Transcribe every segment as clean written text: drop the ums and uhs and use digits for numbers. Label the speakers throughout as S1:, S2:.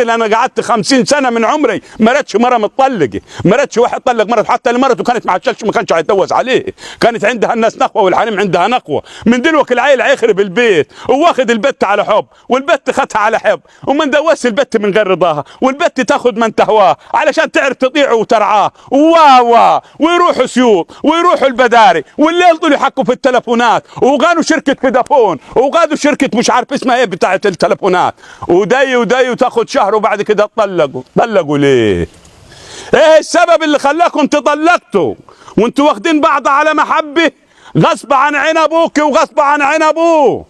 S1: الراجل انا قعدت 50 سنه من عمري ما راتش مره متطلقه، ما راتش واحد طلق مرته، حتى اللي مرته كانت مع الشلش ما كانش هيتجوز عليه، كانت عندها الناس نخوه والحريم عندها نخوه. من دلوقتي العيل هيخرب البيت وواخد البت على حب، والبت خدها على حب، وما ندوس البت من غير رضاها، والبت تاخد من تهواه علشان تعرف تطيعه وترعاه، ويروحوا سيوط ويروحوا البداري، والليل طول يحكوا في التلفونات، وغانوا شركه فودافون، وغادوا شركه مش عارف اسمها ايه بتاعه التلفونات، وداي وتاخد شهر وبعد كده طلقوا ليه؟ ايه السبب اللي خلاكم تطلقتوا وانتوا واخدين بعض على محبه غصب عن عين ابوك وغصب عن عين ابوه،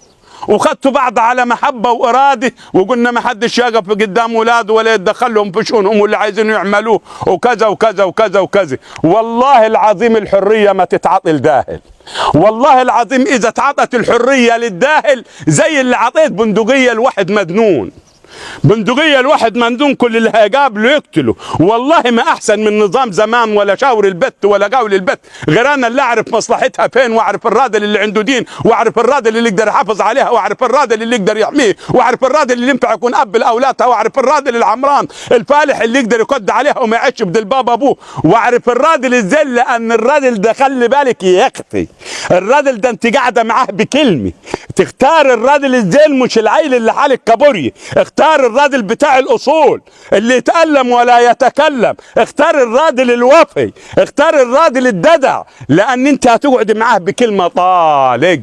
S1: وخدتوا بعض على محبه واراده، وقلنا ما حدش يقف قدام اولاده ولا يتدخل لهم في شؤونهم واللي عايزين يعملوه وكذا وكذا وكذا وكذا. والله العظيم الحريه ما تتعطي الداهل، والله العظيم اذا اتعطت الحريه للداهل زي اللي عطيت بندقيه لواحد مجنون، بندقية الواحد مندون كل اللي هيقابله يقتله. والله ما احسن من نظام زمان ولا شاور البت ولا قاول البت، غير انا اللي اعرف مصلحتها فين، واعرف الراجل اللي عنده دين، واعرف الراجل اللي يقدر يحافظ عليها، واعرف الراجل اللي يقدر يحميه، واعرف الراجل اللي ينفع يكون اب لاولادها، واعرف الراجل العمران الفالح اللي يقدر يقد عليها وما يعيش بدل باب ابوه، واعرف الراجل الذل، لان الراجل ده خلي بالك يا اختي، الراجل ده انت قاعده معاه بكلمه، تختار الراجل الذل مش العيل اللي حالك كابوري، اختار الراجل بتاع الاصول اللي يتألم ولا يتكلم، اختار الراجل الوفي، اختار الراجل الددع، لان انت هتقعد معاه بكلمه طالق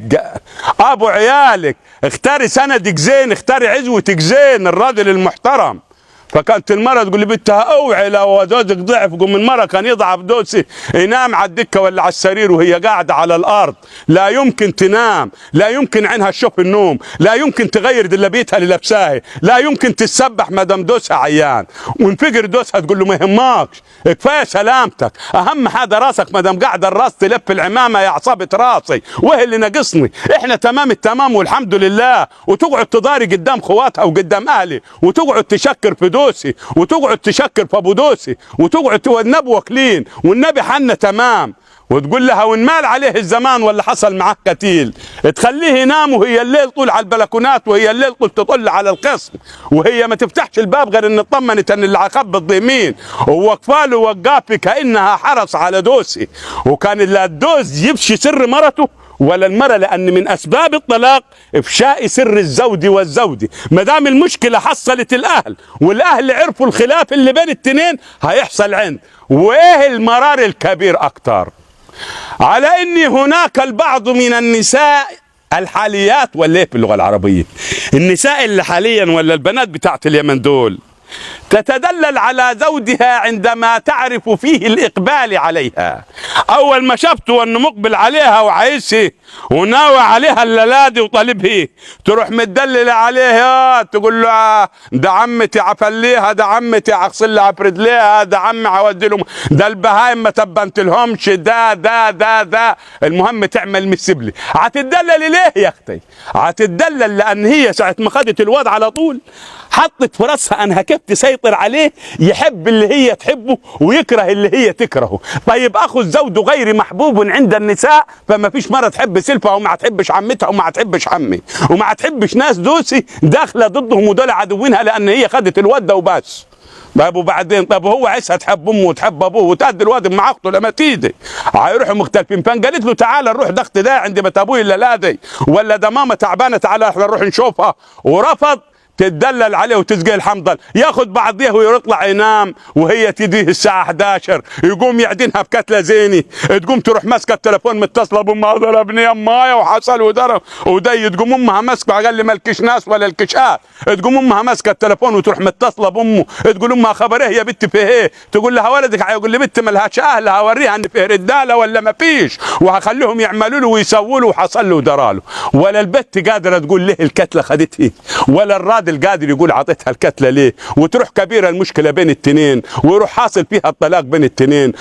S1: ابو عيالك، اختاري سندك زين، اختاري عزوتك زين، الراجل المحترم. فكانت المرة تقول لبنتها اوعي لو جوزك ضعف، قوم المرة كان يضعف دوسي ينام على الدكة ولا على السرير وهي قاعدة على الأرض، لا يمكن تنام، لا يمكن عينها تشوف النوم، لا يمكن تغير دلبيتها اللي لابساها، لا يمكن تتسبح ما دام دوسها عيان، وانفجر دوسها تقول له ما يهمكش كفاية سلامتك، أهم حاجة راسك ما دام قاعدة الراس تلف العمامة يا عصابة راسي، وإيه اللي ناقصني؟ إحنا تمام التمام والحمد لله، وتقعد تضاري قدام خواتها وقدام أهلي، وتقعد تشكر في دوسي، وتقعد تشكر في ابو دوسي، وتقعد والنبي واكلين والنبي حنا تمام، وتقول لها وان مال عليه الزمان ولا حصل معاه قتيل تخليه ينام وهي الليل طول على البلكونات، وهي الليل طول تطل على القسم، وهي ما تفتحش الباب غير ان اطمنت ان اللي هخبط ضيمين، ووقفه له وقافه كانها حرس على دوسي، وكان لا الدوس يفشي سر مرته ولا المرأة، لأن من أسباب الطلاق إفشاء سر الزوج والزوجة. ما دام المشكلة حصلت الأهل والأهل عرفوا الخلاف اللي بين التنين هيحصل عند، وإيه المرار الكبير أكتر على إن هناك البعض من النساء الحاليات، ولا إيه باللغة العربية النساء اللي حاليا ولا البنات بتاعت اليمن دول، تتدلل على زوجها عندما تعرف فيه الإقبال عليها، أول ما شفته أنه مقبل عليها وعايزها وناوي عليها الليلادي وطالبها، تروح متدللة عليه، تقول له ده عمتي عفليها، ده عمتي اغسل لها برجليها، ده عمي عودي لهم، ده البهايم ما تبنت لهمش، ده المهم تعمل مسبلي. هتتدلل ليه يا اختي؟ هتتدلل لأن هي ساعة ما خدت الواد على طول حطت في راسها انها كيف تسيطر عليه، يحب اللي هي تحبه ويكره اللي هي تكرهه. طيب اخو الزوج غير محبوب عند النساء، فما فيش مره تحب سلفها وما تحبش عمتها وما تحبش عمي وما تحبش ناس دوسي داخله ضدهم ودول عدوينها لان هي خدت الواد ده وبس. طيب وبعدين، طب هو عايزها تحب امه وتحب ابوه وتأدي الواد مع اخته لما تيجي هيروحوا مختلفين، فقالت له تعالى نروح ضغط ده عند بيت ابوي الا دي، ولا ده ماما تعبانه تعالى احنا نروح نشوفها، ورفض. تتدلل عليه وتسقي الحمضل، ياخد بعضيه ويطلع ينام وهي تديه الساعه 11 يقوم يعدنها بكتله زيني، تقوم تروح ماسكه التليفون متصله بامها ضربني يمايا وحصل وضرب ودي، تقوم امها ماسكه قال لي مالكش ناس ولا الكشات، تقوم امها ماسكه التليفون وتروح متصله بامه، تقول امها خبر ايه يا بنت في ايه؟ تقول لها ولدك هيقول لي بنت مالهاش اهل، هوريها ان فيه رجاله ولا ما فيش، وهخليهم يعملوا له ويسووا له وحصل له ودراله. ولا البت قادره تقول ليه الكتله خدتها، ولا الراجل قادر يقول عطيتها الكتله ليه، وتروح كبيره المشكله بين التنين ويروح حاصل فيها الطلاق بين التنين.